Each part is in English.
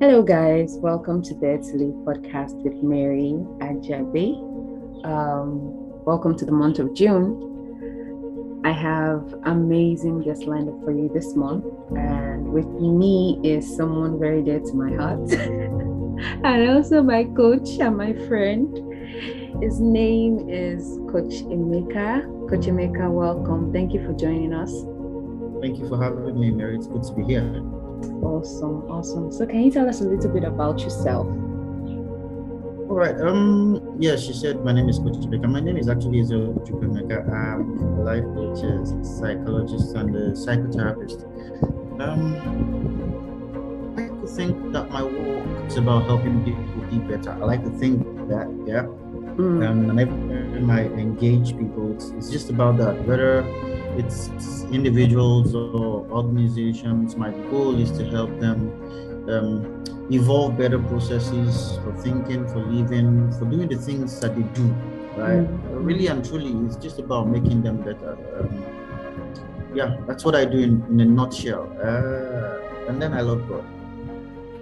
Hello, guys. Welcome to Dare to Live podcast with Mary Ajabe. Welcome to the month of June. I have amazing guests lined up for you this month, and with me is someone very dear to my heart, and also my coach and my friend. His name is Coach Emeka. Coach Emeka, welcome. Thank you for joining us. Thank you for having me, Mary. It's good to be here. Awesome. So can you tell us a little bit about yourself? All right. Yeah, she said my name is Coach Chukwuemeka. My name is actually Ezeogu Chukwuemeka. I'm a life coach, psychologist, and a psychotherapist. I like to think that my work is about helping people be better. I like to think that, yeah. And every time I engage people, it's just about that. Whether it's individuals or organizations, my goal is to help them evolve better processes for thinking, for living, for doing the things that they do, right? Really and truly, it's just about making them better. Yeah, that's what I do in a nutshell. And then I love God.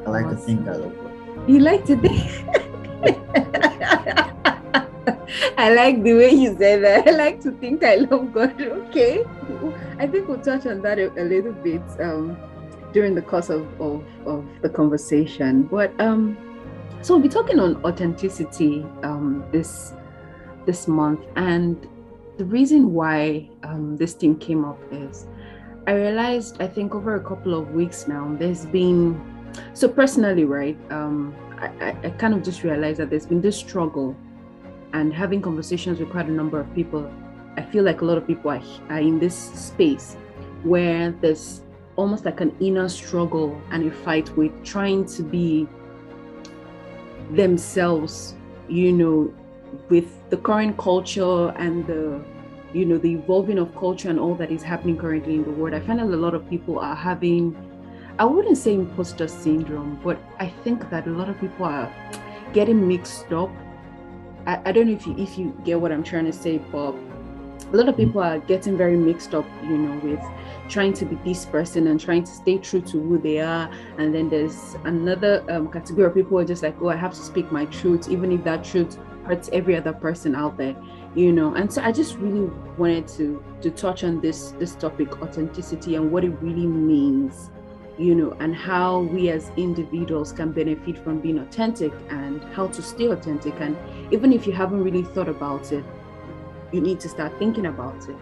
I like to think I love God. You like to think? I like the way you said that. I like to think I love God. Okay. I think we'll touch on that a little bit during the course of the conversation. But so we'll be talking on authenticity this month. And the reason why this thing came up is I realized, I think over a couple of weeks now, there's been, so personally, right, I kind of just realized that there's been this struggle, and having conversations with quite a number of people, I feel like a lot of people are in this space where there's almost like an inner struggle and a fight with trying to be themselves, with the current culture and the evolving of culture and all that is happening currently in the world. I find that a lot of people are having, I wouldn't say imposter syndrome, but I think that a lot of people are getting mixed up. I don't know if you get what I'm trying to say, but a lot of people are getting very mixed up, with trying to be this person and trying to stay true to who they are. And then there's another category of people who are just like, oh, I have to speak my truth, even if that truth hurts every other person out there, And so I just really wanted to touch on this topic, authenticity, and what it really means, and how we as individuals can benefit from being authentic and how to stay authentic. And even if you haven't really thought about it, you need to start thinking about it,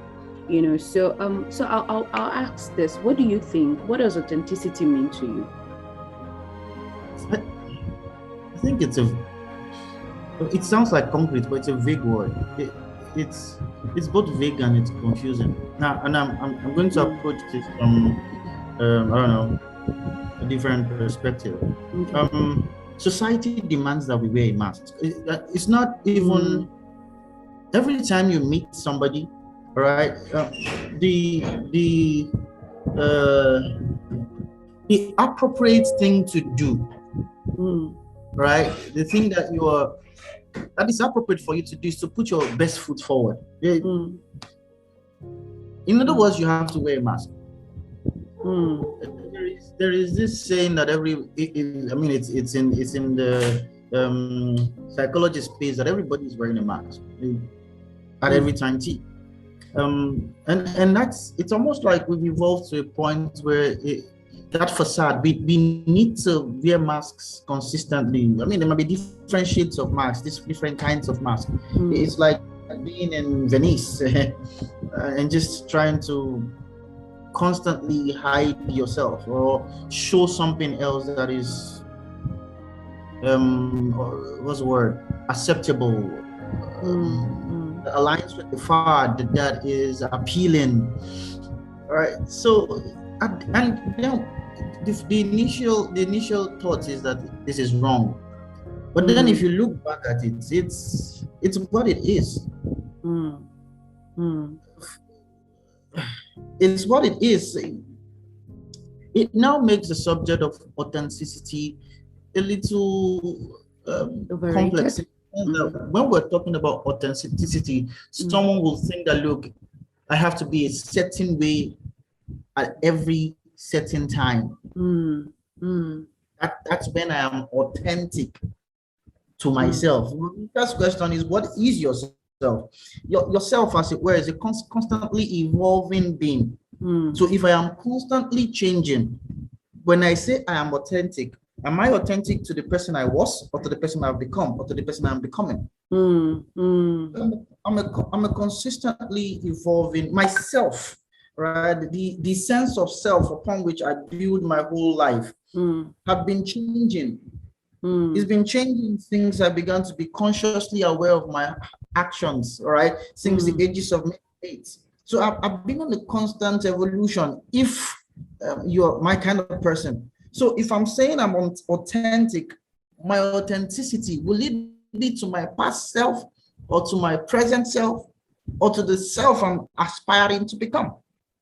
so I'll ask this: what do you think? What does authenticity mean to you? I think it sounds like concrete, but it's a vague word. It's both vague and it's confusing. Now, and I'm going to approach this from I don't know, a different perspective. Society demands that we wear a mask. It's not even every time you meet somebody, right? The appropriate thing to do, right? The thing that is appropriate for you to do is to put your best foot forward. In other words, you have to wear a mask. There is this saying that it's in the psychology space that everybody is wearing a mask at every time T. And it's almost like we've evolved to a point where that facade, we need to wear masks consistently. There might be different shades of masks, different kinds of masks. It's like being in Venice and just trying to constantly hide yourself or show something else that is what's the word, acceptable, aligns with the fad, that is appealing. All right, so the initial thought is that this is wrong, but then if you look back at it, it's what it is. It's what it is. It now makes the subject of authenticity a little complex. When we're talking about authenticity, someone will think that, look, I have to be a certain way at every certain time. Mm. Mm. That's when I am authentic to myself. First question is, what is yourself? Yourself, as it were, is a constantly evolving being. So if I am constantly changing, when I say I am authentic, am I authentic to the person I was, or to the person I've become, or to the person I'm becoming? I'm a consistently evolving myself, right? The sense of self upon which I build my whole life have been changing. It's been changing since I began to be consciously aware of my actions, right? Since the ages of 8. So I've been on a constant evolution. If you're my kind of person. So if I'm saying I'm authentic, my authenticity, will it be to my past self, or to my present self, or to the self I'm aspiring to become?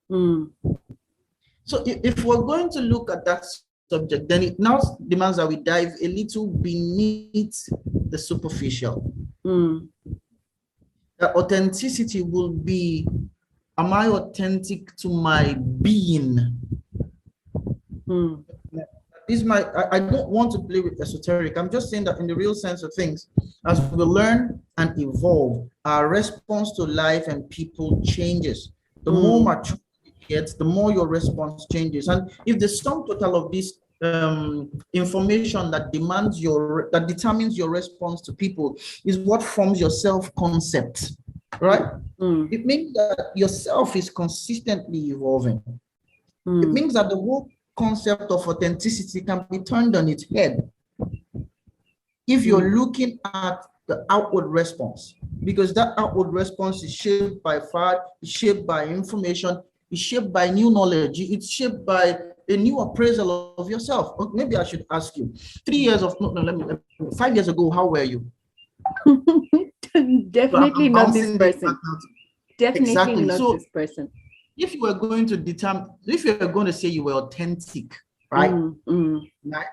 So if we're going to look at that subject, then it now demands that we dive a little beneath the superficial. The authenticity will be, am I authentic to my being? I don't want to play with esoteric. I'm just saying that in the real sense of things, as we learn and evolve, our response to life and people changes. The more mature you get, the more your response changes. And if the sum total of this information that determines your response to people is what forms your self-concept, right? It means that yourself is consistently evolving. It means that the whole concept of authenticity can be turned on its head if you're looking at the outward response, because that outward response is shaped by fact, it's shaped by information, it's shaped by new knowledge, it's shaped by a new appraisal of yourself. Or maybe I should ask you, 5 years ago, how were you? Definitely not this person. Definitely exactly. Not this person. If you were going to if you were going to say you were authentic, right? Right?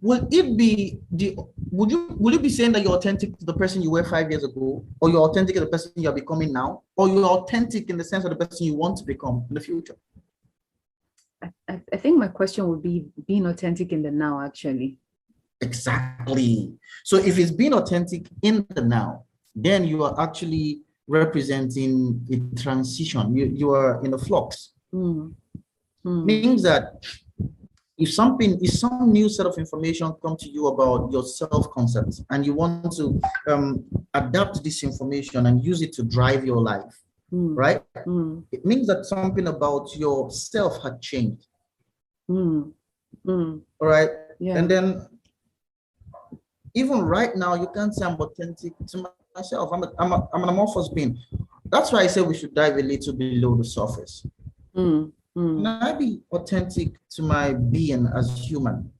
Would you be saying that you're authentic to the person you were 5 years ago, or you're authentic to the person you're becoming now, or you're authentic in the sense of the person you want to become in the future? I think my question would be being authentic in the now, actually. Exactly. So if it's being authentic in the now, then you are actually representing a transition. You are in a flux. Means that if some new set of information come to you about your self-concept, and you want to adapt this information and use it to drive your life, right? It means that something about yourself had changed. All right. Yeah. And then even right now, you can't say I'm authentic to myself. I'm an amorphous being. That's why I say we should dive a little below the surface. Can I be authentic to my being as human?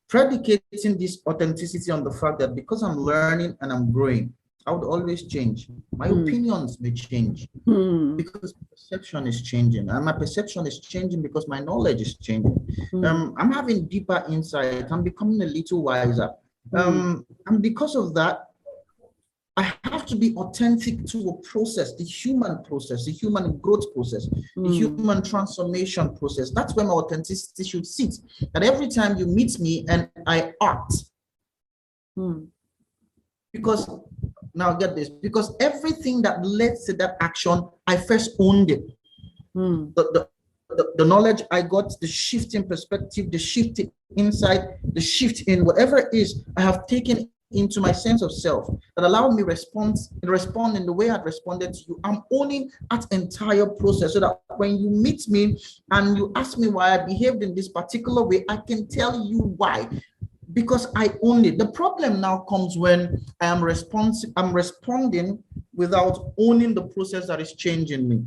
Predicating this authenticity on the fact that because I'm learning and I'm growing, I would always change. My opinions may change because perception is changing, and my perception is changing because my knowledge is changing. I'm having deeper insight. I'm becoming a little wiser. And because of that, I have to be authentic to a process, the human growth process, the human transformation process. That's where my authenticity should sit. That every time you meet me and I act, because now get this, because everything that led to that action, I first owned it. The knowledge I got, the shift in perspective, the shift in insight, the shift in whatever it is, I have taken into my sense of self that allowed me respond in the way I'd responded to you. I'm owning that entire process, so that when you meet me and you ask me why I behaved in this particular way, I can tell you why, because I owned it. The problem now comes when I'm responding without owning the process that is changing me.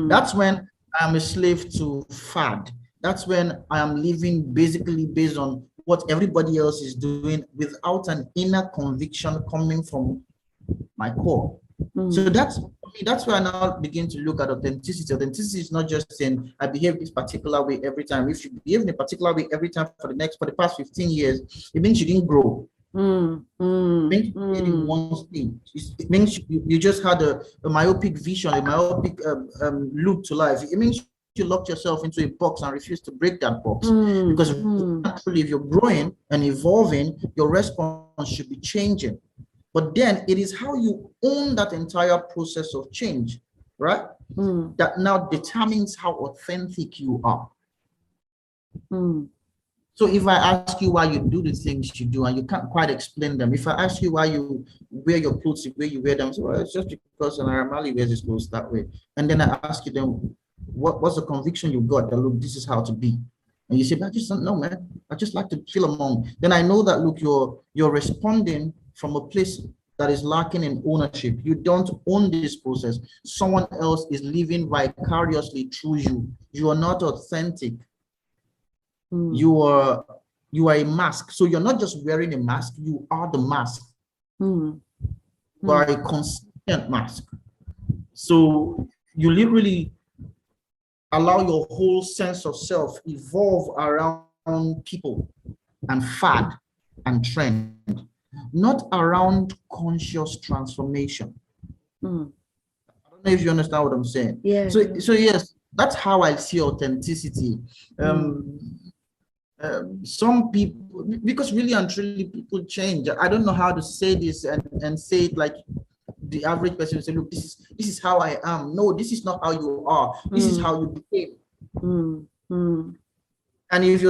That's when I'm a slave to fad. That's when I am living basically based on what everybody else is doing without an inner conviction coming from my core. So that's where I now begin to look at authenticity. Authenticity is not just saying I behave this particular way every time. If you behave in a particular way every time for the past 15 years, it means you didn't grow. Means in one stage. It means you just had a myopic vision, a myopic look to life. It means you locked yourself into a box and refuse to break that box. Because naturally, if you're growing and evolving, your response should be changing. But then it is how you own that entire process of change, right? That now determines how authentic you are. So if I ask you why you do the things you do and you can't quite explain them, if I ask you why you wear your clothes the way you wear them, so well, it's just because an Aramali wears his clothes that way. And then I ask you then, what's the conviction you got that look, this is how to be? And you say, I just don't know, man. I just like to feel among. Then I know that look, you're responding from a place that is lacking in ownership. You don't own this process. Someone else is living vicariously through you. You are not authentic. You are a mask. So you're not just wearing a mask, you are the mask. You are a consistent mask. So you literally allow your whole sense of self evolve around people and fad and trend, not around conscious transformation. I don't know if you understand what I'm saying. Yeah. So yes, that's how I see authenticity. Some people, because really and truly people change. I don't know how to say this and say it like the average person will say, look, this is how I am. No, this is not how you are. This is how you became. And if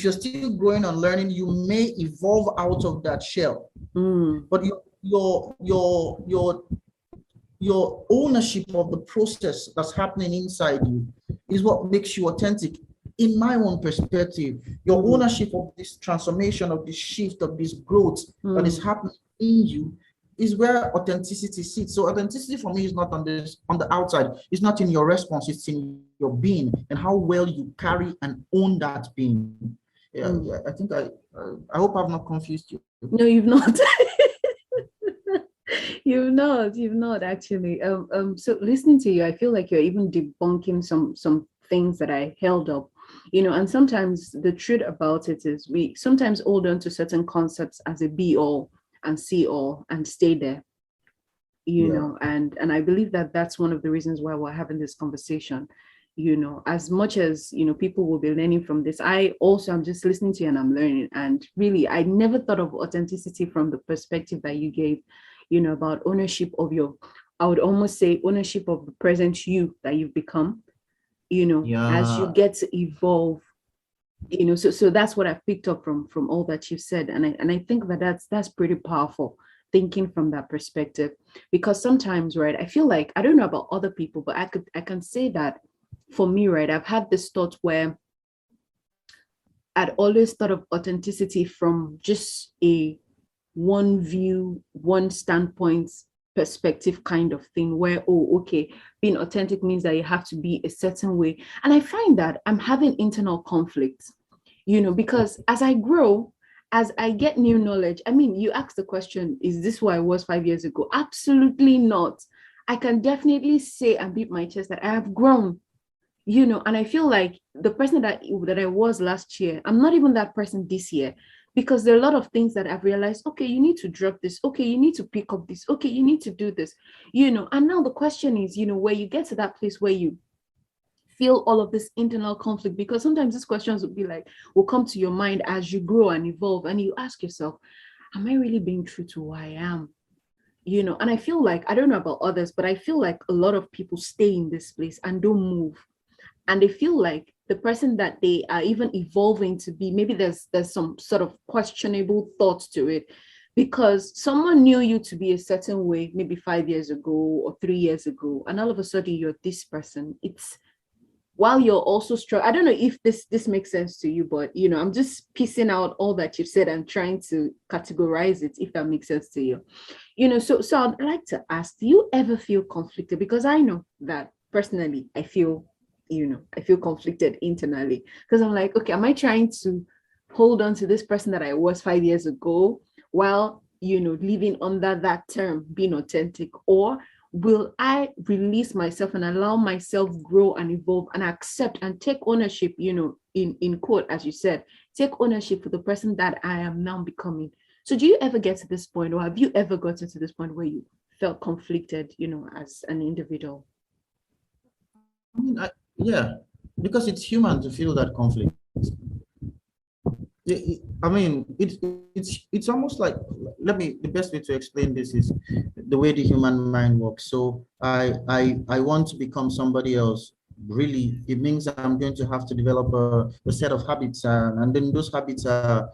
you're still growing and learning, you may evolve out of that shell. But your ownership of the process that's happening inside you is what makes you authentic. In my own perspective, your ownership of this transformation, of this shift, of this growth that is happening in you is where authenticity sits. So authenticity for me is not on the outside. It's not in your response. It's in your being and how well you carry and own that being. Yeah, I think I hope I've not confused you. No, you've not. You've not actually. So listening to you, I feel like you're even debunking some things that I held up, and sometimes the truth about it is we sometimes hold on to certain concepts as a be all and see all and stay there, and I believe that that's one of the reasons why we're having this conversation. As much as people will be learning from this, I also am just listening to you and I'm learning. And really, I never thought of authenticity from the perspective that you gave, about ownership of I would almost say ownership of the present you that you've become, as you get to evolve, so that's what I've picked up from all that you've said. And I think that's pretty powerful, thinking from that perspective, because sometimes, right, I feel like, I don't know about other people, but I can say that for me, right, I've had this thought where I'd always thought of authenticity from just a one view, one standpoint perspective kind of thing, where, oh, okay, being authentic means that you have to be a certain way. And I find that I'm having internal conflicts, because as I grow, as I get new knowledge, I mean, you asked the question, is this who I was 5 years ago? Absolutely not. I can definitely say and beat my chest that I have grown, and I feel like the person that I was last year, I'm not even that person this year, because there are a lot of things that I've realized, okay, you need to drop this. Okay, you need to pick up this. Okay, you need to do this, and now the question is, where you get to that place where you feel all of this internal conflict, because sometimes these questions will come to your mind as you grow and evolve, and you ask yourself, am I really being true to who I am? And I feel like, I don't know about others, but I feel like a lot of people stay in this place and don't move. And they feel like the person that they are even evolving to be, maybe there's some sort of questionable thoughts to it, because someone knew you to be a certain way, maybe 5 years ago or 3 years ago, and all of a sudden you're this person. It's while you're also strong. I don't know if this makes sense to you, but I'm just piecing out all that you've said and trying to categorize it, if that makes sense to you. So I'd like to ask, do you ever feel conflicted? Because I know that personally, I feel conflicted internally, because I'm like, okay, am I trying to hold on to this person that I was 5 years ago while, living under that term, being authentic? Or will I release myself and allow myself grow and evolve and accept and take ownership, in quote, as you said, take ownership for the person that I am now becoming? So do you ever get to this point, or have you ever gotten to this point where you felt conflicted, as an individual? I mean, yeah, because it's human to feel that conflict. I mean, it's almost like, the best way to explain this is the way the human mind works. So I want to become somebody else. Really, it means I'm going to have to develop a set of habits, and then those habits are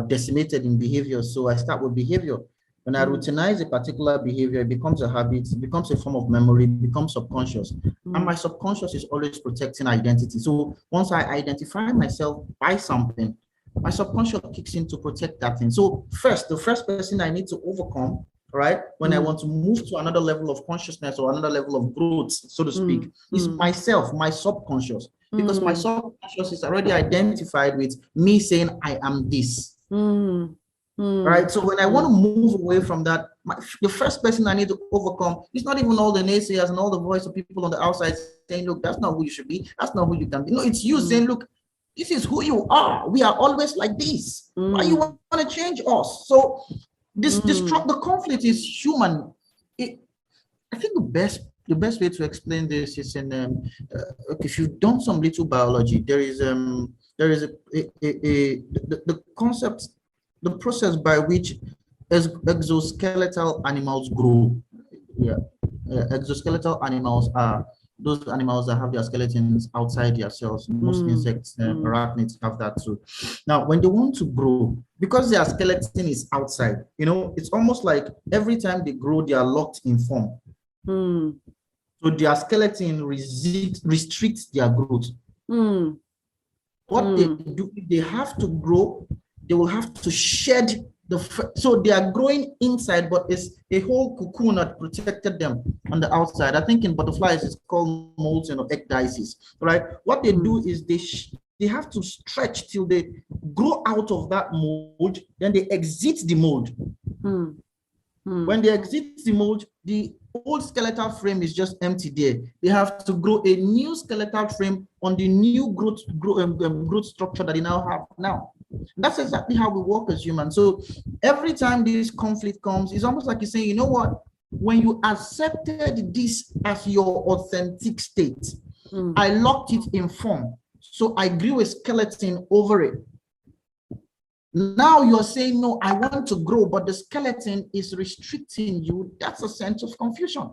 decimated in behavior. So I start with behavior. When I routinize a particular behavior, it becomes a habit, it becomes a form of memory, it becomes subconscious. And my subconscious is always protecting identity. So once I identify myself by something, my subconscious kicks in to protect that thing. So the first person I need to overcome, right, when I want to move to another level of consciousness or another level of growth, so to speak, is myself, my subconscious. Because my subconscious is already identified with me saying I am this. Right. So when I want to move away from that, the first person I need to overcome is not even all the naysayers and all the voice of people on the outside saying, look, that's not who you should be. That's not who you can be. No, it's you saying, look, this is who you are. We are always like this. Why you want to change us? So the conflict is human. I think the best way to explain this is if you've done some little biology, there is the concept, the process by which exoskeletal animals grow. Exoskeletal animals are those animals that have their skeletons outside their cells. Most insects and arachnids have that too. Now, when they want to grow, because their skeleton is outside, it's almost like every time they grow, they are locked in form. So their skeleton restricts their growth. What they do, if they have to grow, they will have to shed so they are growing inside, but it's a whole cocoon that protected them on the outside. I think in butterflies it's called molds and ecdysis, right? What they do is they have to stretch till they grow out of that mold, then they exit the mold. When they exit the mold, the old skeletal frame is just empty there. They have to grow a new skeletal frame on the new growth structure that they now have now. That's exactly how we work as humans. So every time this conflict comes, it's almost like you're saying, you know what? When you accepted this as your authentic state, I locked it in form. So I grew a skeleton over it. Now you're saying, no, I want to grow, but the skeleton is restricting you. That's a sense of confusion.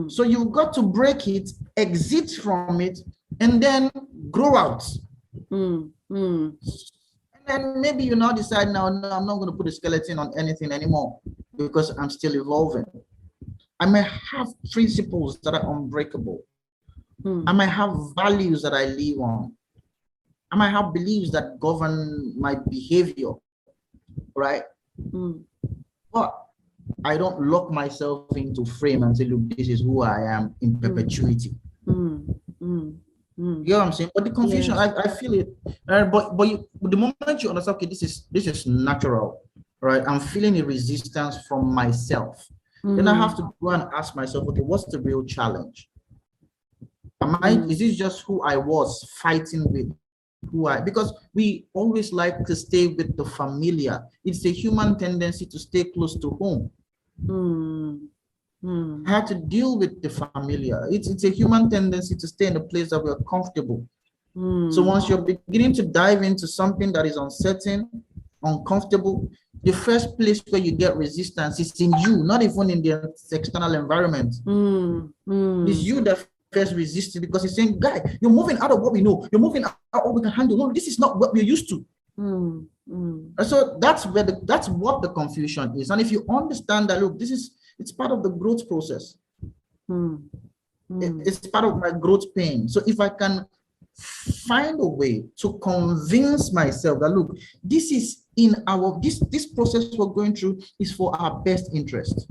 So you've got to break it, exit from it, and then grow out. And maybe you now decide, no, I'm not going to put a skeleton on anything anymore because I'm still evolving. I may have principles that are unbreakable. I might have values that I live on. I might have beliefs that govern my behavior, right? But I don't lock myself into frame and say, look, this is who I am in perpetuity. You know what I'm saying? But the confusion, I feel it. But the moment you understand, okay, this is natural, right? I'm feeling a resistance from myself. Then I have to go and ask myself, okay, what's the real challenge? Is this just who I was fighting with? Because we always like to stay with the familiar. It's a human tendency to stay close to home. I have to deal with the familiar. It's a human tendency to stay in a place that we're comfortable. So once you're beginning to dive into something that is uncertain, uncomfortable, the first place where you get resistance is in you, not even in the external environment. It's you that first resisted, because he's saying, guy, you're moving out of what we know. You're moving out of what we can handle. No, this is not what we're used to. And so that's what the confusion is. And if you understand that, look, it's part of the growth process. It's part of my growth pain. So if I can find a way to convince myself that, look, this is in this process we're going through is for our best interest.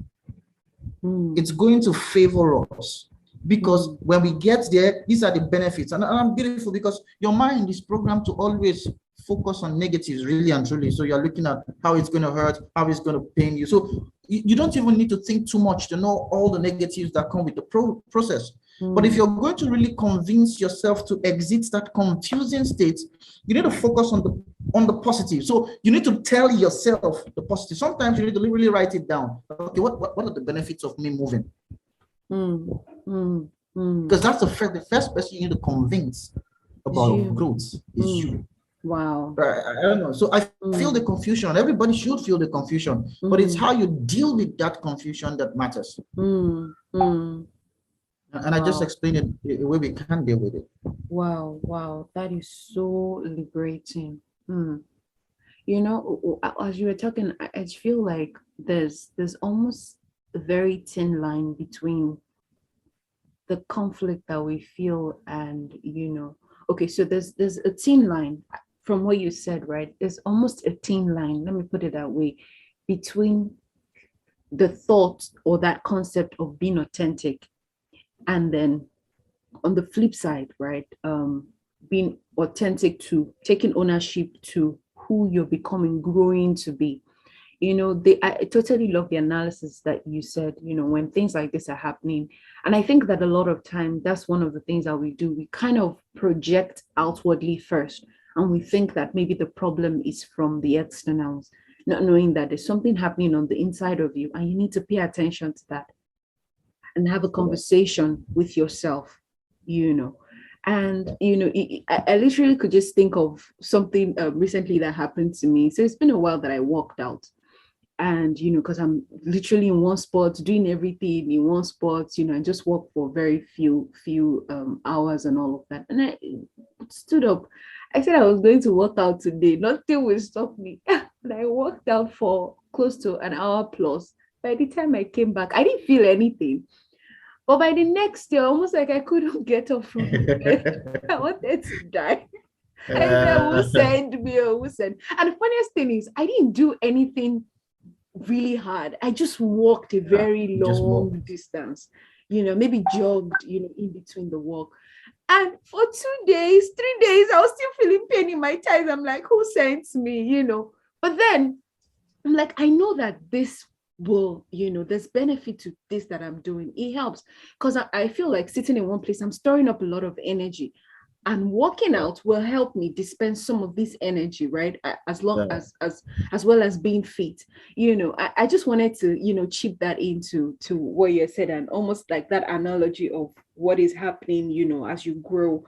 It's going to favor us. Because when we get there, these are the benefits. And I'm beautiful because your mind is programmed to always focus on negatives, really and truly. So you're looking at how it's going to hurt, how it's going to pain you. So you don't even need to think too much to know all the negatives that come with the process. But if you're going to really convince yourself to exit that confusing state, you need to focus on on the positive. So you need to tell yourself the positive. Sometimes you need to really write it down. Okay, what are the benefits of me moving? Because that's the first person you need to convince about growth is you. Wow. I don't know. So I feel the confusion. Everybody should feel the confusion, but it's how you deal with that confusion that matters. And I just explained it the way we can deal with it. Wow. That is so liberating. You know, as you were talking, I feel like there's almost a very thin line between the conflict that we feel and, you know, okay, so there's a thin line from what you said, right? There's almost a thin line, let me put it that way, between the thought or that concept of being authentic, and then on the flip side, right, being authentic to taking ownership to who you're becoming, growing to be. You know, I totally love the analysis that you said, you know, when things like this are happening. And I think that a lot of time, that's one of the things that we do. We kind of project outwardly first, and we think that maybe the problem is from the externals, not knowing that there's something happening on the inside of you, and you need to pay attention to that and have a conversation with yourself, you know. And, you know, I literally could just think of something recently that happened to me. So it's been a while that I walked out. And, you know, because I'm literally in one spot, doing everything in one spot, you know, I just walk for very few hours and all of that. And I stood up. I said I was going to work out today. Nothing will stop me. And I walked out for close to an hour plus. By the time I came back, I didn't feel anything. But by the next day, almost like I couldn't get up from the bed. I wanted to die. I said, who sent me? Who sent? And the funniest thing is, I didn't do anything really hard. I just walked a very long distance, you know, maybe jogged, you know, in between the walk. And for 2 days, 3 days, I was still feeling pain in my thighs. I'm like, who sent me, you know? But then I'm like, I know that this will, you know, there's benefit to this that I'm doing. It helps because I feel like sitting in one place, I'm storing up a lot of energy. And walking out will help me dispense some of this energy, right? As long as well as being fit. You know, I just wanted to, you know, chip that into what you said, and almost like that analogy of what is happening, you know, as you grow,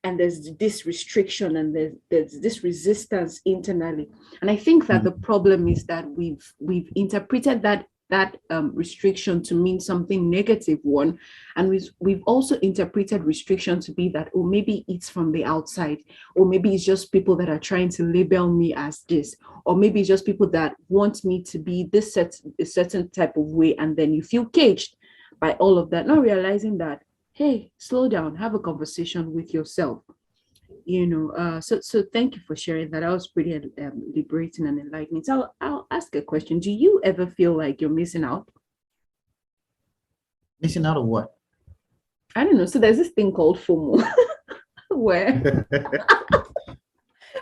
and there's this restriction and there's this resistance internally. And I think that the problem is that we've interpreted that restriction to mean something negative, one, and we've also interpreted restriction to be that, oh, maybe it's from the outside, or maybe it's just people that are trying to label me as this, or maybe it's just people that want me to be a certain type of way, and then you feel caged by all of that, not realizing that, hey, slow down, have a conversation with yourself, you know. So thank you for sharing that. That was pretty liberating and enlightening. So I'll ask a question. Do you ever feel like you're missing out? Missing out of what? I don't know. So there's this thing called FOMO where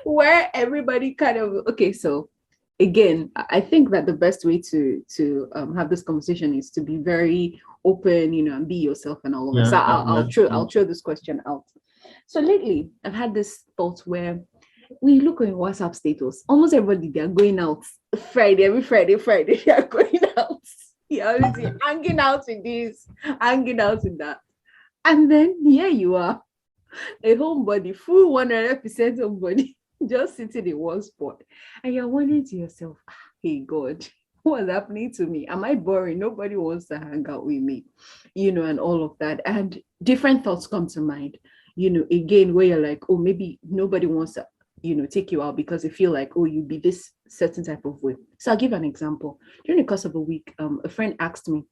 where everybody kind of, okay, so again, I think that the best way to have this conversation is to be very open, you know, and be yourself and all of that. So I'll throw this question out. So lately, I've had this thought where we look on WhatsApp status. Almost everybody, they are going out every Friday, they are going out. You're always hanging out with this, hanging out with that. And then here you are, a homebody, full 100% homebody, just sitting in one spot. And you're wondering to yourself, hey God, what's happening to me? Am I boring? Nobody wants to hang out with me, you know, and all of that. And different thoughts come to mind, you know, again, where you're like, oh, maybe nobody wants to, you know, take you out because they feel like, oh, you'd be this certain type of way. So I'll give an example. During the course of a week, a friend asked me,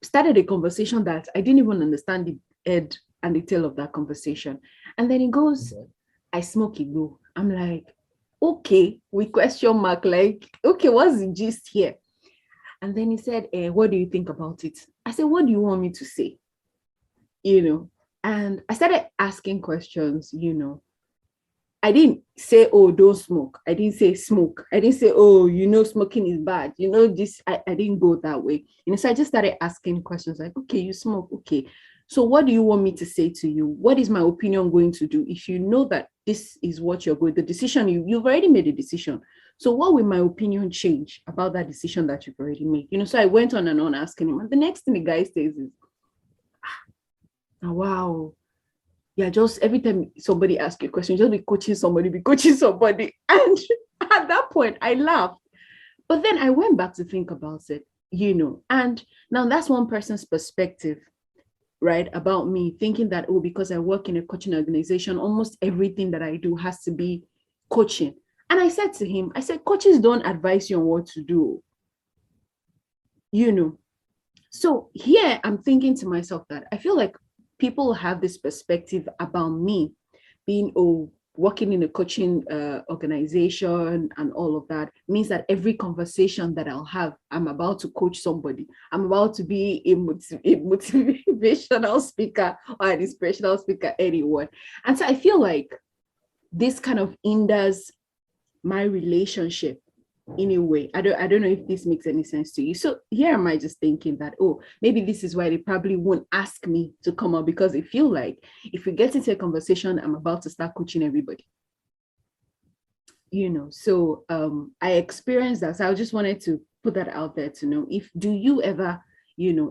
started a conversation that I didn't even understand the head and the tail of that conversation. And then he goes, I smoke Igbo. I'm like, okay, with question mark, like, okay, what's the gist here? And then he said, what do you think about it? I said, what do you want me to say? You know, and I started asking questions, you know. I didn't say, oh, don't smoke. I didn't say smoke. I didn't say, oh, you know, smoking is bad. You know, this, I didn't go that way. You know, so I just started asking questions like, okay, you smoke. Okay. So what do you want me to say to you? What is my opinion going to do? If you know that this is what you're going, the decision, you've already made a decision. So what will my opinion change about that decision that you've already made? So I went on and on asking him. And the next thing the guy says is, wow, yeah, just every time somebody asks you a question, just be coaching somebody. And at that point, I laughed. But then I went back to think about it, and now that's one person's perspective, right, about me, thinking that, because I work in a coaching organization, almost everything that I do has to be coaching. And I said to him, coaches don't advise you on what to do, So here I'm thinking to myself that I feel like people have this perspective about me being, working in a coaching organization and all of that means that every conversation that I'll have, I'm about to coach somebody. I'm about to be a motivational speaker or an inspirational speaker, anyone. And so I feel like this kind of hinders my relationship in a way. I don't know if this makes any sense to you. So here am I just thinking that, maybe this is why they probably won't ask me to come up, because they feel like if we get into a conversation, I'm about to start coaching everybody. So I experienced that. So I just wanted to put that out there to know, do you ever,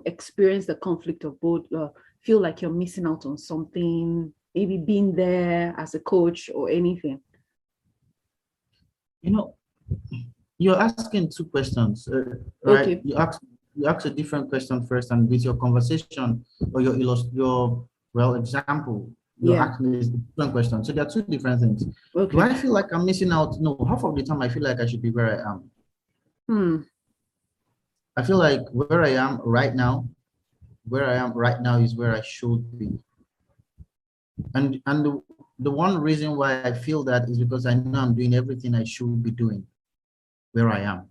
experience the conflict of both, feel like you're missing out on something, maybe being there as a coach or anything? You're asking two questions, right? Okay. You ask a different question first, and with your conversation or your example, you're asking a different question. So there are two different things. Okay. Do I feel like I'm missing out? No, half of the time I feel like I should be where I am. I feel like where I am right now is where I should be. And the one reason why I feel that is because I know I'm doing everything I should be doing where I am.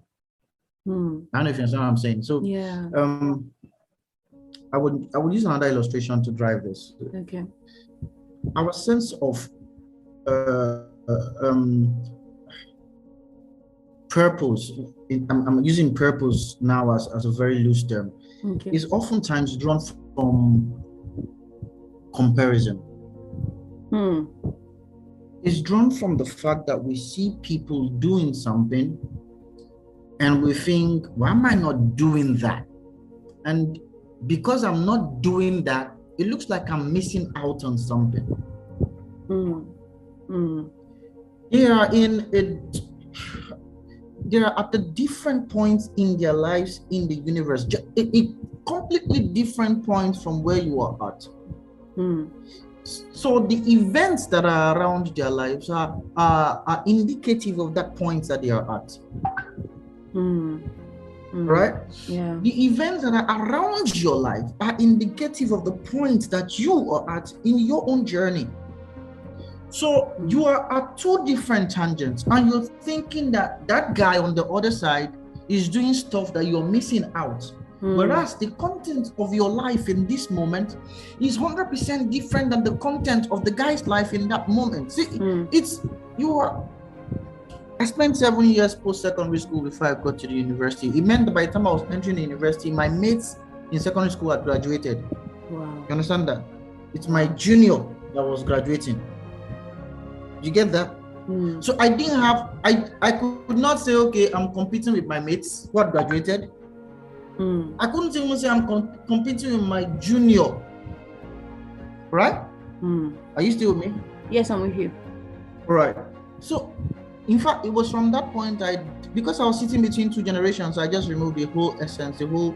I don't know if you understand what I'm saying. So yeah. I would use another illustration to drive this. Okay. Our sense of purpose, I'm using purpose now as a very loose term, is oftentimes drawn from comparison. It's drawn from the fact that we see people doing something and we think, why am I not doing that? And because I'm not doing that, it looks like I'm missing out on something. They are at the different points in their lives in the universe, it completely different points from where you are at. So the events that are around their lives are indicative of that point that they are at. Right? Yeah. The events that are around your life are indicative of the point that you are at in your own journey. So you are at two different tangents, and you're thinking that that guy on the other side is doing stuff that you're missing out. Whereas the content of your life in this moment is 100% different than the content of the guy's life in that moment. See, I spent 7 years post-secondary school before I got to the university. It meant that by the time I was entering the university, my mates in secondary school had graduated. Wow. You understand that? It's my junior that was graduating. You get that? So I didn't have, I could not say, okay, I'm competing with my mates who had graduated. I couldn't even say I'm competing with my junior. Right? Are you still with me? Yes, I'm with you. Right. So, in fact, it was from that point, because I was sitting between two generations, I just removed the whole essence, the whole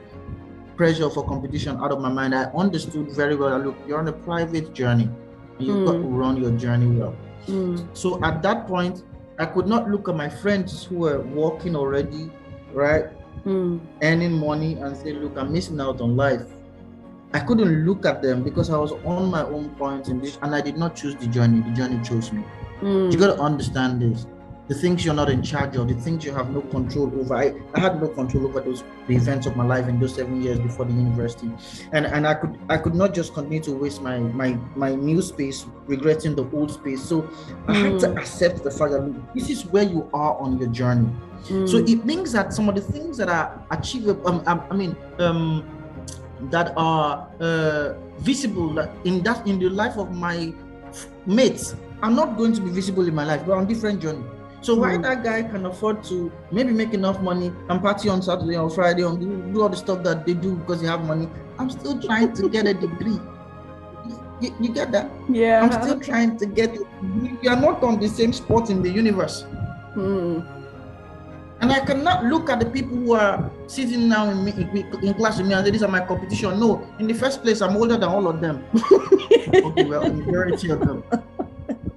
pressure for competition out of my mind. I understood very well, look, you're on a private journey, and you've got to run your journey well. So at that point, I could not look at my friends who were working already, right? Earning money, and say, look, I'm missing out on life. I couldn't look at them because I was on my own point in this, and I did not choose the journey chose me. You got to understand this. The things you're not in charge of, the things you have no control over. I had no control over the events of my life in those 7 years before the university, and I could not just continue to waste my new space regretting the old space. So I had to accept the fact that this is where you are on your journey. So it means that some of the things that are achievable, that are visible in the life of my mates are not going to be visible in my life. We're on different journey. So why that guy can afford to maybe make enough money and party on Saturday or Friday and do all the stuff that they do because they have money, I'm still trying to get a degree. You get that? Yeah. I'm still trying to get it. We are not on the same spot in the universe. And I cannot look at the people who are sitting now in class with me and say, these are my competition. No, in the first place, I'm older than all of them. Okay, well, the majority of them.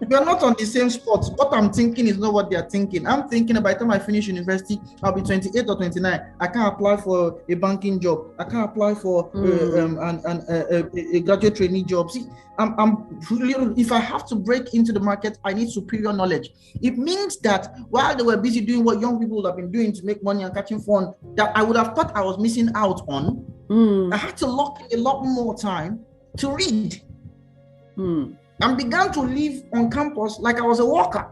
We are not on the same spot. What I'm thinking is not what they are thinking. I'm thinking by the time I finish university, I'll be 28 or 29. I can't apply for a banking job. I can't apply for a graduate trainee job. See, if I have to break into the market, I need superior knowledge. It means that while they were busy doing what young people have been doing to make money and catching fun, that I would have thought I was missing out on. I had to lock in a lot more time to read. And began to live on campus like I was a worker.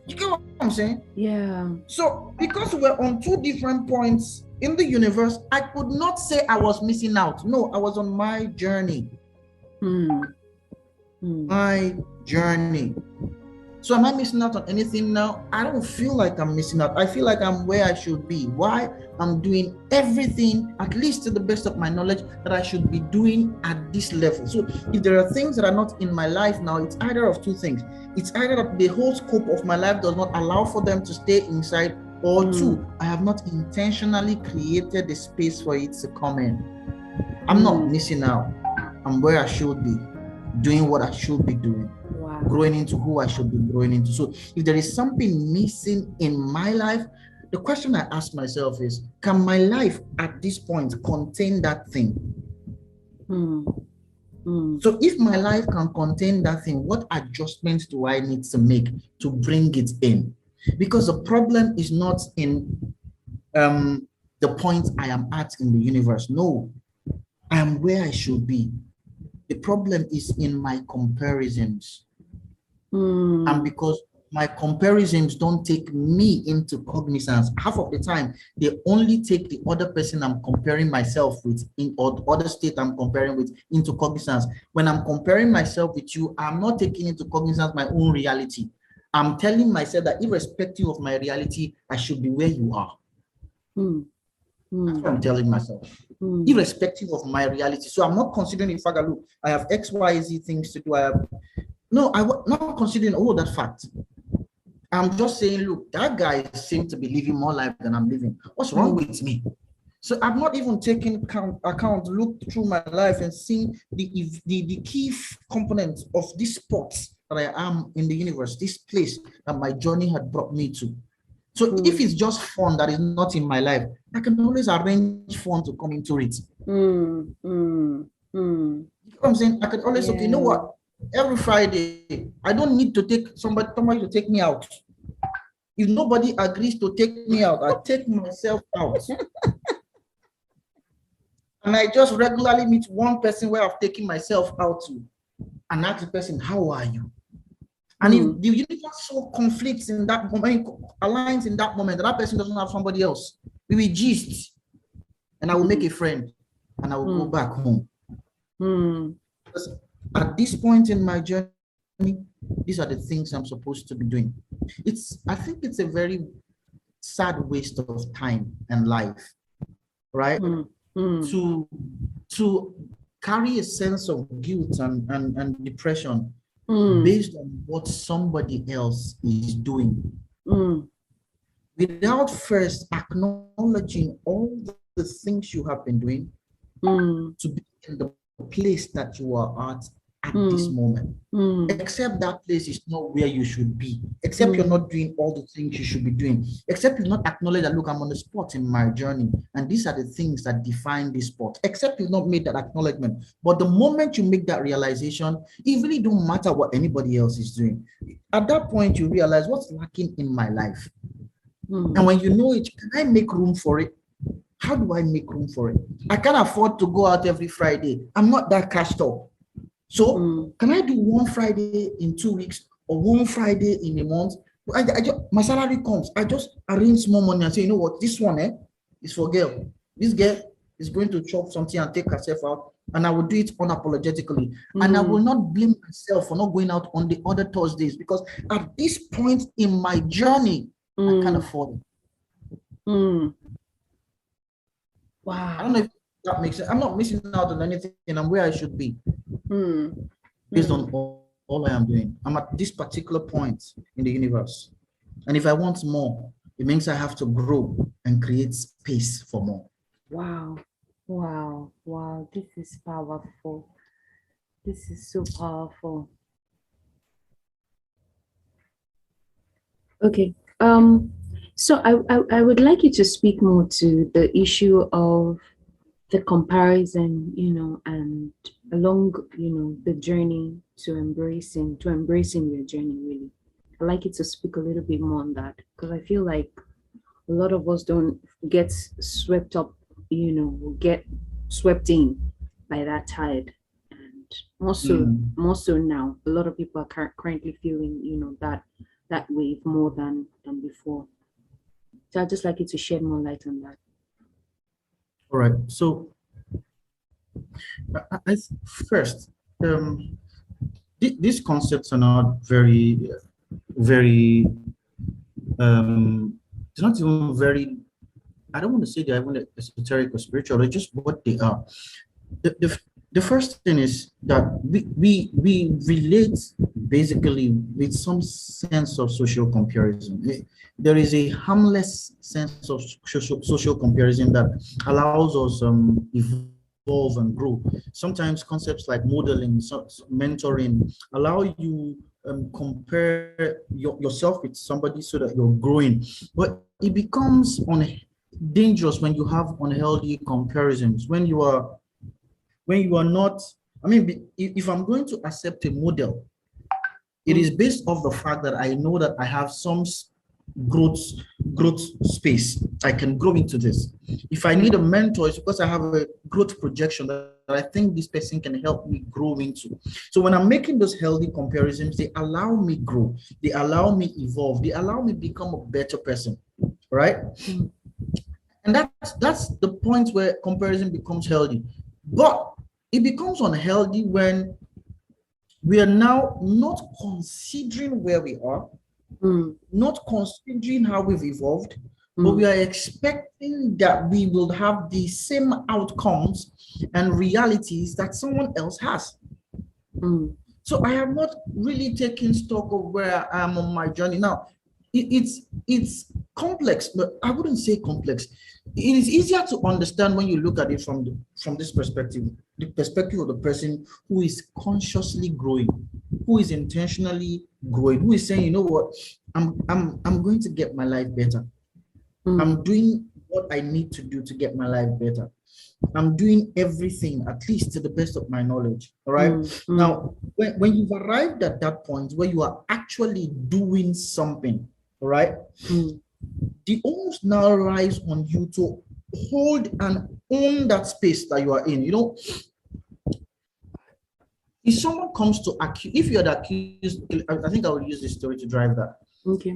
You get what I'm saying? Yeah. So because we're on two different points in the universe, I could not say I was missing out. No, I was on my journey. My journey. So am I missing out on anything now? I don't feel like I'm missing out. I feel like I'm where I should be. Why? I'm doing everything, at least to the best of my knowledge, that I should be doing at this level. So if there are things that are not in my life now, it's either of two things. It's either that the whole scope of my life does not allow for them to stay inside, or two, I have not intentionally created the space for it to come in. I'm not missing out. I'm where I should be, doing what I should be doing. Growing into who I should be growing into. So if there is something missing in my life, the question I ask myself is, can my life at this point contain that thing? So if my life can contain that thing, what adjustments do I need to make to bring it in? Because the problem is not in the point I am at in the universe. No, I am where I should be. The problem is in my comparisons. And because my comparisons don't take me into cognizance, half of the time they only take the other person I'm comparing myself with or the other state I'm comparing with into cognizance. When I'm comparing myself with you, I'm not taking into cognizance my own reality. I'm telling myself that irrespective of my reality, I should be where you are. That's what I'm telling myself. Irrespective of my reality. So I'm not considering the fact that, look, I have X, Y, Z things to do. No, I'm not considering all that fact. I'm just saying, look, that guy seems to be living more life than I'm living. What's wrong with me? So I've not even taken account, looked through my life and seen the key components of this spot that I am in the universe, this place that my journey had brought me to. So if it's just fun that is not in my life, I can always arrange fun to come into it. You know what I'm saying? I can always say, okay, you know what? Every Friday, I don't need to take somebody to take me out. If nobody agrees to take me out, I take myself out. And I just regularly meet one person where I've taken myself out to and ask the person, how are you? And if the universe so conflicts in that moment, aligns in that moment, that person doesn't have somebody else, we will gist, and I will make a friend, and I will go back home. Because at this point in my journey, these are the things I'm supposed to be doing. I think it's a very sad waste of time and life, right? To carry a sense of guilt and depression based on what somebody else is doing, without first acknowledging all the things you have been doing to be in the place that you are at this moment. Except that place is not where you should be, except you're not doing all the things you should be doing, except you've not acknowledged that, look, I'm on the spot in my journey, and these are the things that define this spot, except you've not made that acknowledgement. But the moment you make that realization, it really don't matter what anybody else is doing. At that point, you realize what's lacking in my life. And when you know it, can I make room for it? How do I make room for it? I can't afford to go out every Friday. I'm not that cashed up. So can I do one Friday in 2 weeks or one Friday in a month? My salary comes. I just arrange more money and say, you know what, this one is for girl. This girl, is going to chop something and take herself out, and I will do it unapologetically. And I will not blame myself for not going out on the other Thursdays, because at this point in my journey, I can't afford it. Wow. I don't know if that makes sense. I'm not missing out on anything. I'm where I should be based on all I am doing. I'm at this particular point in the universe. And if I want more, it means I have to grow and create space for more. Wow. Wow. Wow. This is powerful. This is so powerful. Okay. So I would like you to speak more to the issue of the comparison, and along, the journey to embracing your journey, really. I'd like you to speak a little bit more on that, because I feel like a lot of us don't get swept up, get swept in by that tide. And more so now, a lot of people are currently feeling, that wave more than before. So I'd just like you to shed more light on that. All right. So, first, these concepts are not very, very. It's not even very. I don't want to say they're even esoteric or spiritual. They're just what they are. The first thing is that we relate basically with some sense of social comparison. There is a harmless sense of social comparison that allows us evolve and grow. Sometimes concepts like modeling, mentoring allow you compare yourself with somebody so that you're growing. But it becomes dangerous when you have unhealthy comparisons, when you are not, I mean, if I'm going to accept a model, it is based off the fact that I know that I have some growth space. I can grow into this. If I need a mentor, it's because I have a growth projection that I think this person can help me grow into. So when I'm making those healthy comparisons, they allow me grow, they allow me evolve, they allow me become a better person, right? And that's the point where comparison becomes healthy. But it becomes unhealthy when we are now not considering where we are, not considering how we've evolved, but we are expecting that we will have the same outcomes and realities that someone else has. So I have not really taken stock of where I am on my journey. Now, it's complex, but I wouldn't say complex. It is easier to understand when you look at it from this perspective, the perspective of the person who is consciously growing, who is intentionally growing, who is saying, you know what, I'm going to get my life better. I'm doing what I need to do to get my life better. I'm doing everything, at least to the best of my knowledge. All right. Now, when you've arrived at that point where you are actually doing something, all right, the onus now lies on you to hold and own that space that you are in. If someone comes to accuse, if you're the accused, I think I will use this story to drive that. Okay.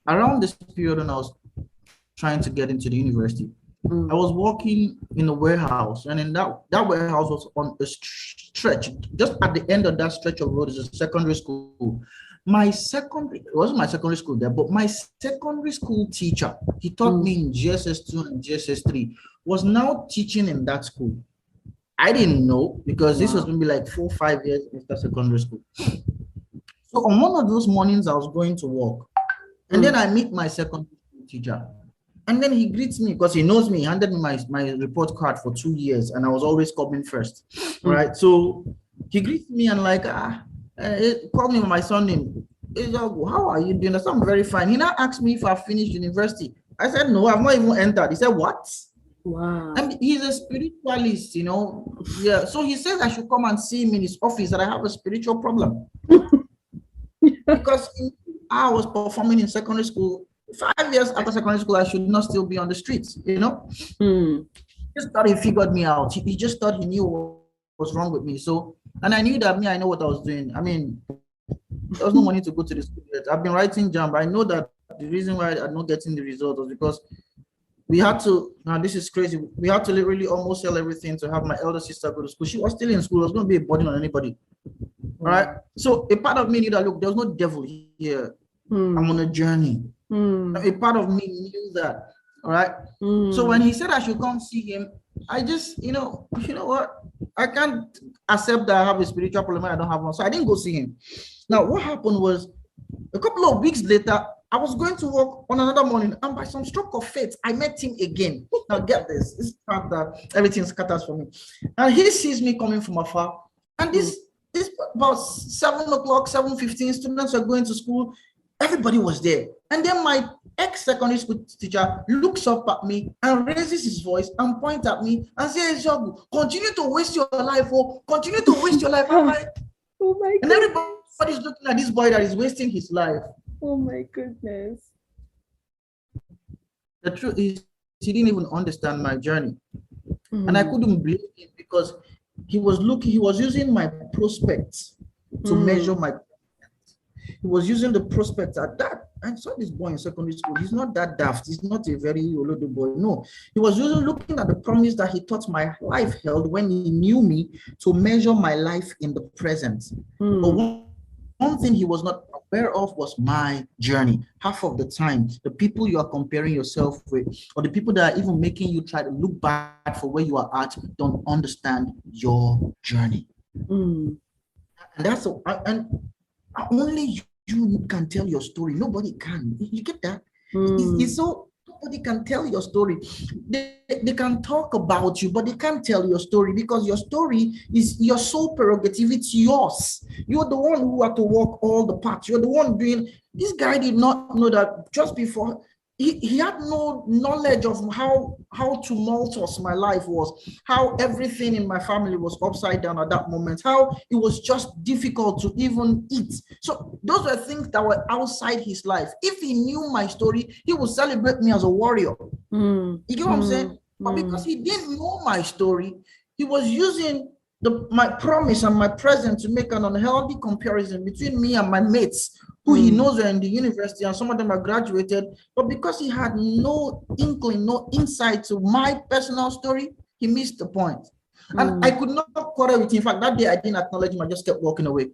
Around this period when I was trying to get into the university, I was working in a warehouse, and in that warehouse was on a stretch. Just at the end of that stretch of road is a secondary school. It wasn't my secondary school there, but my secondary school teacher, he taught me in GSS2 and GSS3, was now teaching in that school. I didn't know, because this was maybe like 4 or 5 years after secondary school. So on one of those mornings, I was going to work, and then I meet my secondary school teacher. And then he greets me because he knows me. He handed me my report card for 2 years, and I was always coming first, right? So he greets me and called me by my surname. Ezeogu, how are you doing? I said, I'm very fine. He now asked me if I finished university. I said, no, I've not even entered. He said, what? Wow. And he's a spiritualist, Yeah. So he says I should come and see him in his office, that I have a spiritual problem. Because I was performing in secondary school. 5 years after secondary school, I should not still be on the streets, Just thought he figured me out. He just thought he knew what was wrong with me. So, and I knew that I know what I was doing. I mean, there was no money to go to the school yet. I've been writing JAMB. I know that the reason why I'm not getting the result was because We had to, now this is crazy. We had to literally almost sell everything to have my elder sister go to school. She was still in school. It was going to be a burden on anybody. All right. So a part of me knew that, look, there's no devil here. I'm on a journey. A part of me knew that. All right. So when he said I should come see him, I just, you know what? I can't accept that I have a spiritual problem. I don't have one. So I didn't go see him. Now, what happened was a couple of weeks later, I was going to work on another morning, and by some stroke of fate, I met him again. Now, get this. This is the fact that everything scatters for me. And he sees me coming from afar. And this about 7 o'clock, 7:15, students are going to school. Everybody was there. And then my ex-secondary school teacher looks up at me and raises his voice and points at me and says, Ezeogu, continue to waste your life, continue to waste your life. I'm like, oh my God. And everybody's looking at this boy that is wasting his life. Oh my goodness. The truth is, he didn't even understand my journey. And I couldn't blame him because he was using my prospects to measure my. He was using the prospects at that. I saw this boy in secondary school. He's not that daft. He's not a very little boy. No, he was looking at the promise that he thought my life held when he knew me to measure my life in the present. But one thing he was not aware of was my journey. Half of the time, the people you are comparing yourself with, or the people that are even making you try to look bad for where you are at, don't understand your journey. And that's and only you can tell your story. Nobody can. You get that? It's so nobody can tell your story. They can talk about you, but they can't tell your story because your story is your sole prerogative. It's yours. You're the one who had to walk all the paths. You're the one doing. This guy did not know that just before. He had no knowledge of how tumultuous my life was, how everything in my family was upside down at that moment, how it was just difficult to even eat. So those were things that were outside his life. If he knew my story, he would celebrate me as a warrior. You get what I'm saying? But because he didn't know my story, he was using my promise and my present to make an unhealthy comparison between me and my mates who he knows are in the university, and some of them are graduated. But because he had no inkling, no insight to my personal story, he missed the point. And I could not quarrel with him. In fact, that day I didn't acknowledge him. I just kept walking away.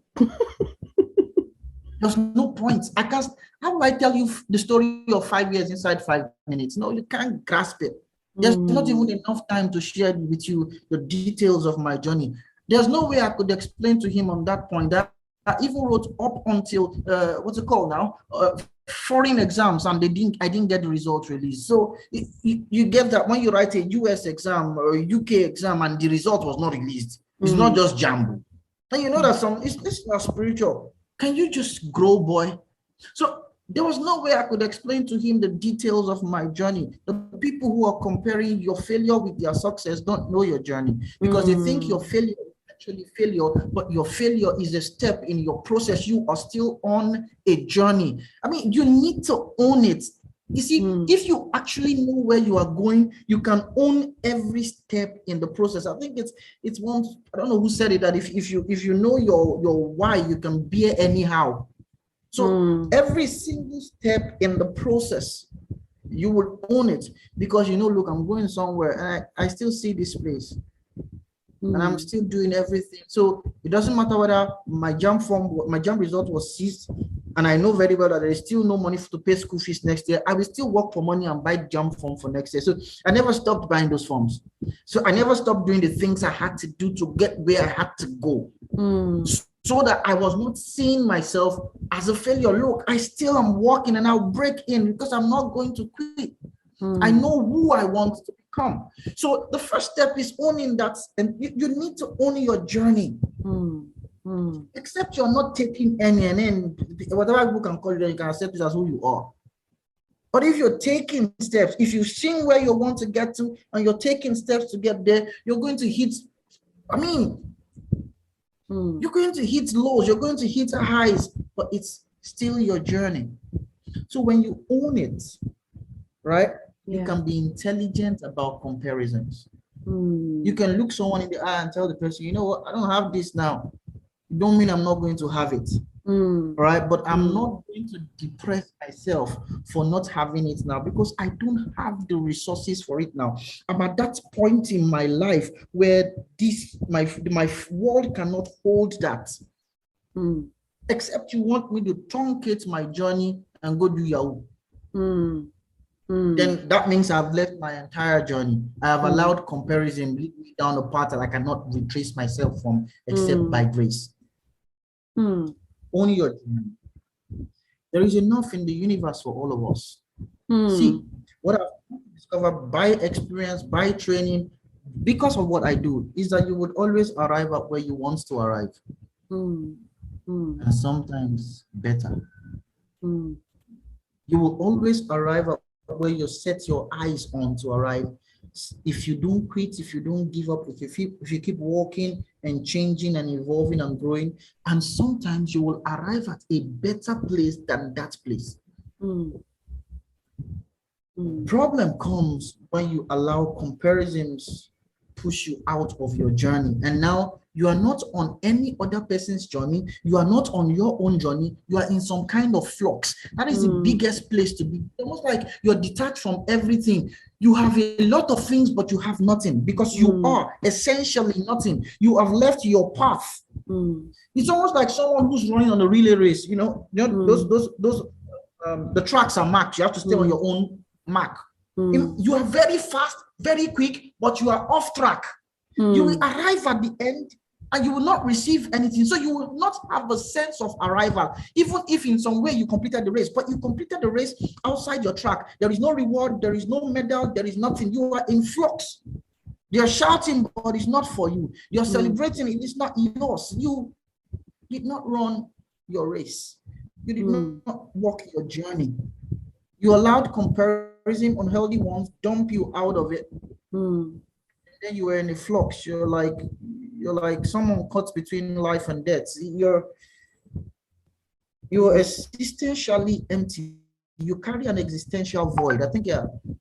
There's no point. I can't. How will I tell you the story of 5 years inside 5 minutes? No, you can't grasp it. There's not even enough time to share with you the details of my journey. There's no way I could explain to him on that point that I even wrote up until what's it called now? Foreign exams, and I didn't get the results released. So you get that when you write a US exam or a UK exam and the result was not released. It's not just jumble. And you know that it's not spiritual. Can you just grow, boy? So there was no way I could explain to him the details of my journey. The people who are comparing your failure with their success don't know your journey because they think your failure actually failure, but your failure is a step in your process. You are still on a journey. I mean, you need to own it. You see, if you actually know where you are going, you can own every step in the process. I think it's one, I don't know who said it, that if you know your why, you can bear anyhow. So every single step in the process, you will own it because you know, look, I'm going somewhere and I still see this place. And I'm still doing everything. So it doesn't matter whether my jam result was seized, and I know very well that there is still no money to pay school fees next year. I will still work for money and buy jam form for next year. So I never stopped buying those forms. So I never stopped doing the things I had to do to get where I had to go. So that I was not seeing myself as a failure. Look, I still am working and I'll break in because I'm not going to quit. I know who I want to become. So the first step is owning that, and you need to own your journey. Except you're not taking any, and then whatever people can call you, then you can accept it as who you are. But if you're taking steps, if you've seen where you want to get to, and you're taking steps to get there, you're going to hit, you're going to hit lows, you're going to hit highs, but it's still your journey. So when you own it, right? You can be intelligent about comparisons. You can look someone in the eye and tell the person, you know what, I don't have this now. It don't mean I'm not going to have it. Right, but I'm not going to depress myself for not having it now because I don't have the resources for it now. I'm at that point in my life where my world cannot hold that. Except you want me to truncate my journey and go do Yahoo. Then that means I've left my entire journey. I have allowed comparison lead me down a path that I cannot retrace myself from except by grace. Only your journey. There is enough in the universe for all of us. See, what I've discovered by experience, by training, because of what I do, is that you would always arrive at where you want to arrive. And sometimes better. You will always arrive at where you set your eyes on to arrive. If you don't quit, if you don't give up, if you keep walking and changing and evolving and growing, and sometimes you will arrive at a better place than that place. Problem comes when you allow comparisons push you out of your journey, and now you are not on any other person's journey, you are not on your own journey, you are in some kind of flux. That is the biggest place to be. Almost like you're detached from everything. You have a lot of things, but you have nothing because you are essentially nothing. You have left your path. It's almost like someone who's running on a relay race. The tracks are marked. You have to stay on your own mark. You are very fast, very quick, but you are off track. You will arrive at the end and you will not receive anything. So you will not have a sense of arrival, even if in some way you completed the race, but you completed the race outside your track. There is no reward, there is no medal, there is nothing. You are in flux. You're shouting, but it's not for you. You're celebrating, it is not yours. You did not run your race. You did not walk your journey. You allowed comparison, unhealthy ones, dump you out of it. Then you were in a flux. You're like someone caught between life and death. You're existentially empty. You carry an existential void. I think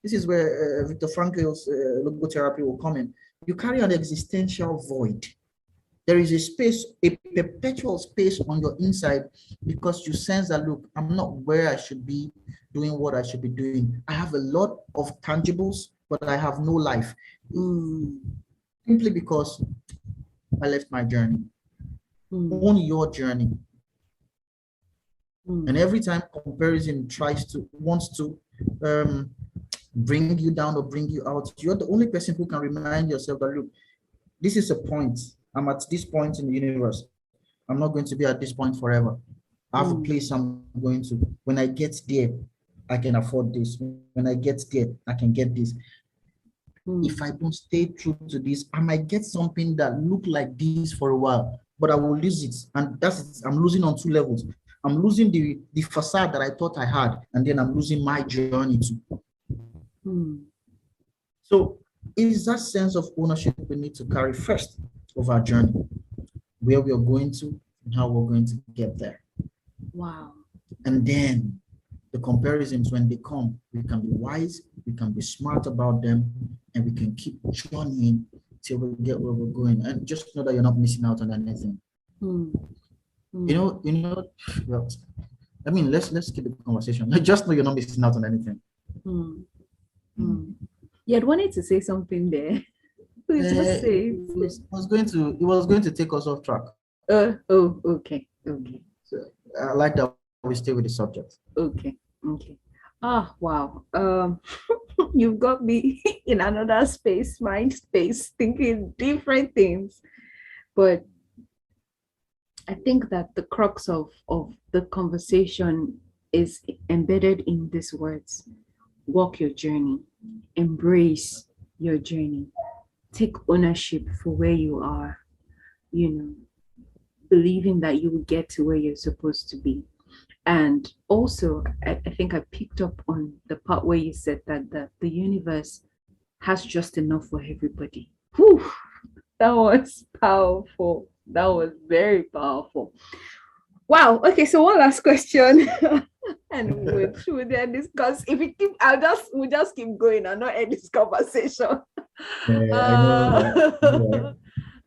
this is where Viktor Frankl's logotherapy will come in. You carry an existential void. There is a space, a perpetual space on your inside because you sense that, look, I'm not where I should be doing what I should be doing. I have a lot of tangibles, but I have no life. Simply because I left my journey. Own your journey. And every time comparison wants to bring you down or bring you out, you're the only person who can remind yourself that, look, this is a point. I'm at this point in the universe. I'm not going to be at this point forever. I have a place I'm going to. When I get there, I can afford this. When I get there, I can get this. If I don't stay true to this, I might get something that look like this for a while, but I will lose it. And I'm losing on two levels. I'm losing the facade that I thought I had, and then I'm losing my journey too. So it is that sense of ownership we need to carry first of our journey, where we are going to and how we're going to get there. Wow. And then the comparisons, when they come, we can be wise, we can be smart about them, and we can keep journeying till we get where we're going. And just know that you're not missing out on anything. Well, I mean, let's keep the conversation. Just know you're not missing out on anything. You had wanted to say something there. Please just say it. It was going to take us off track. Okay. So I like that we stay with the subject. Okay. Wow. You've got me in another space, mind space, thinking different things. But I think that the crux of the conversation is embedded in these words. Walk your journey. Embrace your journey. Take ownership for where you are. Believing that you will get to where you're supposed to be. And also, I think I picked up on the part where you said that the universe has just enough for everybody. Whew, that was powerful. That was very powerful. Wow. Okay, so one last question. And we'll then discuss. If we keep, we'll just keep going and not end this conversation. I know that.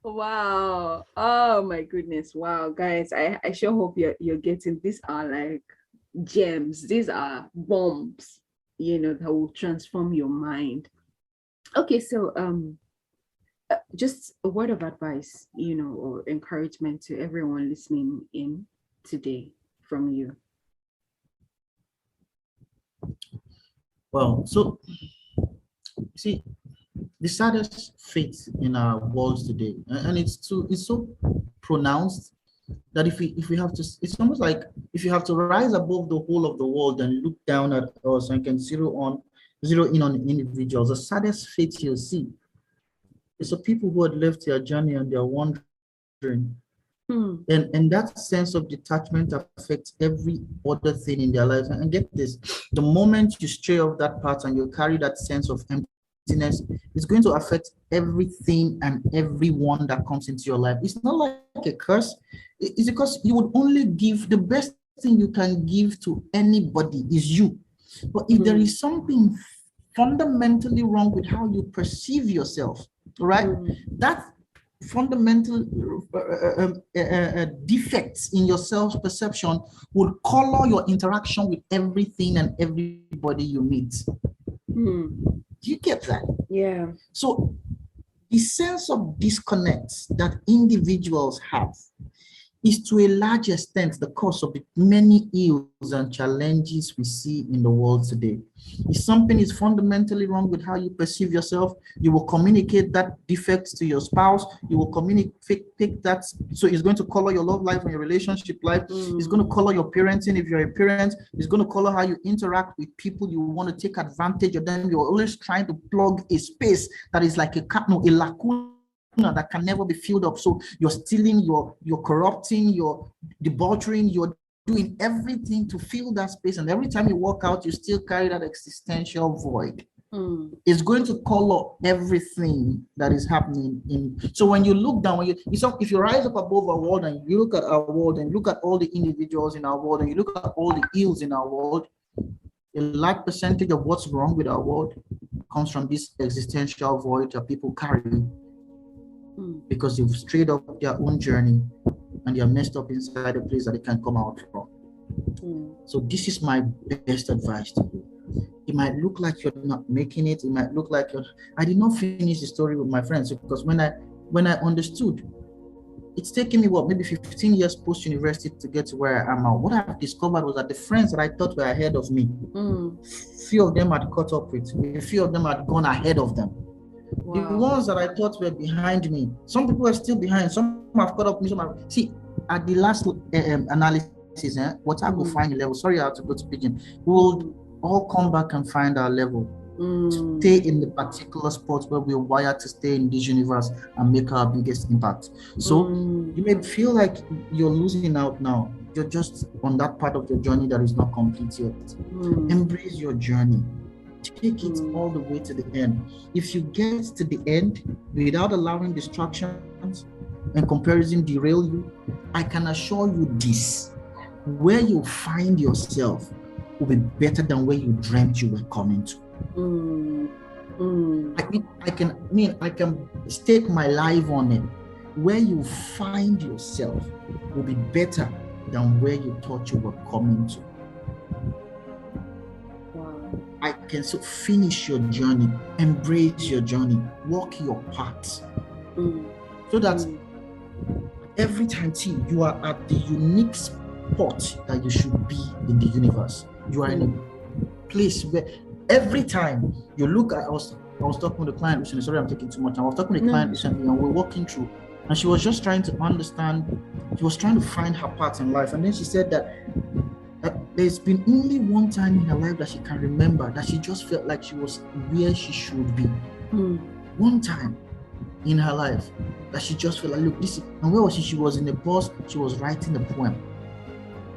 Wow. Oh my goodness. Wow, guys. I sure hope you're getting, these are like gems. These are bombs, that will transform your mind. Okay, so just a word of advice, or encouragement to everyone listening in today from you. Well, so see, the saddest fate in our world today, and it's so pronounced that if we have to, it's almost like if you have to rise above the whole of the world and look down at us and can zero in on individuals, the saddest fate you'll see is the people who had left their journey and they're wandering. And that sense of detachment affects every other thing in their lives. And get this, the moment you stray off that path and you carry that sense of emptiness, it's going to affect everything and everyone that comes into your life. It's not like a curse. It's because you would only give, the best thing you can give to anybody is you. But if there is something fundamentally wrong with how you perceive yourself, right? That fundamental defects in your self-perception will color your interaction with everything and everybody you meet. Do you get that? Yeah. So the sense of disconnect that individuals have is to a large extent the cause of the many ills and challenges we see in the world today. If something is fundamentally wrong with how you perceive yourself, you will communicate that defect to your spouse, you will communicate that, so it's going to color your love life and your relationship life, it's going to color your parenting if you're a parent, it's going to color how you interact with people, you want to take advantage of them, you're always trying to plug a space that is like a lacuna that can never be filled up. So you're stealing, you're corrupting, you're debauching, you're doing everything to fill that space. And every time you walk out, you still carry that existential void. It's going to color everything that is happening in. So when you look down, if you rise up above our world and you look at our world and look at all the individuals in our world and you look at all the ills in our world, a large percentage of what's wrong with our world comes from this existential void that people carry. Because they've strayed up their own journey and they are messed up inside a place that they can't come out from. So this is my best advice to you. It might look like you're not making it. It might look like I did not finish the story with my friends because when I understood, it's taken me maybe 15 years post-university to get to where I am now. What I've discovered was that the friends that I thought were ahead of me, few of them had caught up with me, a few of them had gone ahead of them. Wow. The ones that I thought were behind me, some people are still behind, some have caught up with me. See, at the last analysis, what I will find a level. Sorry, I have to go to Pigeon. We will all come back and find our level. Stay in the particular spot where we're wired to stay in this universe and make our biggest impact. So you may feel like you're losing out now. You're just on that part of your journey that is not complete yet. Embrace your journey. Take it all the way to the end. If you get to the end without allowing distractions and comparison derail you, I can assure you this: where you find yourself will be better than where you dreamt you were coming to. I can stake my life on it. Where you find yourself will be better than where you thought you were coming to. I can finish your journey, embrace your journey, walk your path. So that every time you are at the unique spot that you should be in the universe. You are in a place where every time you look at, I was talking with a client recently, sorry I'm taking too much time. I was talking with a client recently and we're walking through and she was just trying to understand, she was trying to find her path in life. And then she said that there's been only one time in her life that she can remember that she just felt like she was where she should be. One time in her life that she just felt like, look, this is, and where was she? She was in a bus, she was writing a poem.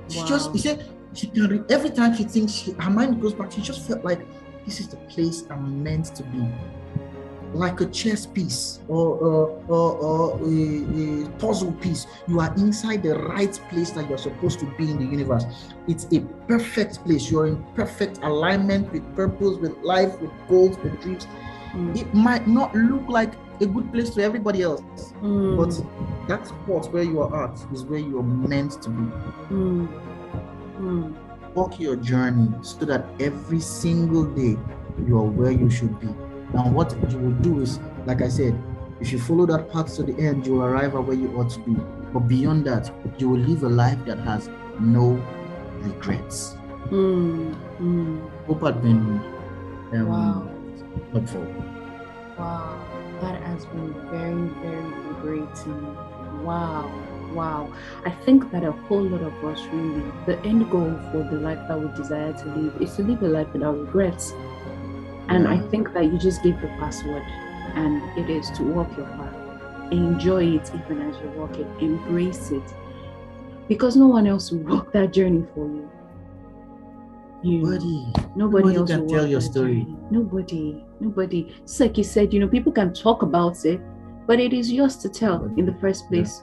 She he said, she can, every time she thinks, her mind goes back, she just felt like, this is the place I'm meant to be. Like a chess piece or a puzzle piece. You are inside the right place that you're supposed to be in the universe. It's a perfect place. You're in perfect alignment with purpose, with life, with goals, with dreams. It might not look like a good place to everybody else. But that spot where you are at is where you are meant to be. Walk your journey so that every single day you are where you should be. Now, what you will do is, like I said, if you follow that path to the end, you will arrive at where you ought to be. But beyond that, you will live a life that has no regrets. Hope I've been helpful. Wow, that has been very, very liberating. Wow. I think that a whole lot of us really, the end goal for the life that we desire to live is to live a life without regrets. And I think that you just gave the password, and it is to walk your path. Enjoy it even as you walk it. Embrace it. Because no one else will walk that journey for you. Nobody else can will tell walk your that story. Journey. Nobody. Just like you said, people can talk about it, but it is yours to tell in the first place.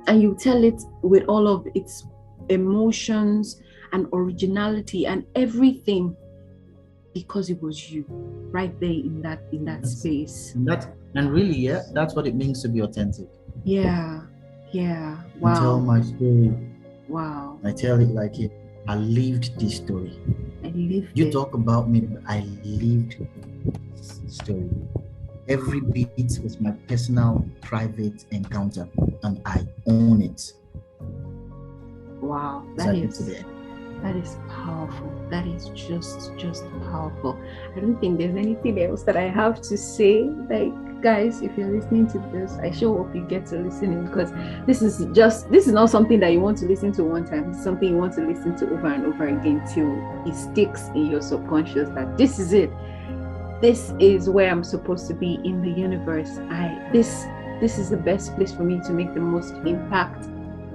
And you tell it with all of its emotions and originality and everything, because it was you right there in that space. And really, that's what it means to be authentic. Yeah. Wow. I tell my story. Wow. I tell it like it. I lived this story. You talk about me, but I lived this story. Every bit was my personal, private encounter, and I own it. Wow, that is powerful. That is just powerful. I don't think there's anything else that I have to say. Like, guys, if you're listening to this, I sure hope you get to listen in, because this is not something that you want to listen to one time. It's something you want to listen to over and over again till it sticks in your subconscious that this is it. This is where I'm supposed to be in the universe. This is the best place for me to make the most impact.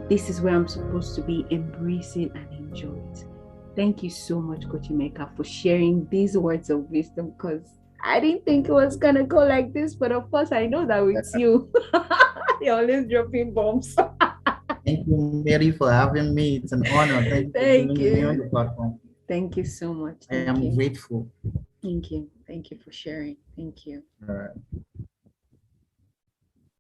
This is where I'm supposed to be. Embrace it and enjoy it. Thank you so much, Chukwuemeka, for sharing these words of wisdom, because I didn't think it was gonna go like this, but of course I know that with you, you're always dropping bombs. Thank you, Mary, for having me. It's an honor. Thank you for bringing me on the platform. Thank you so much. I am grateful. Thank you for sharing. Thank you. All right.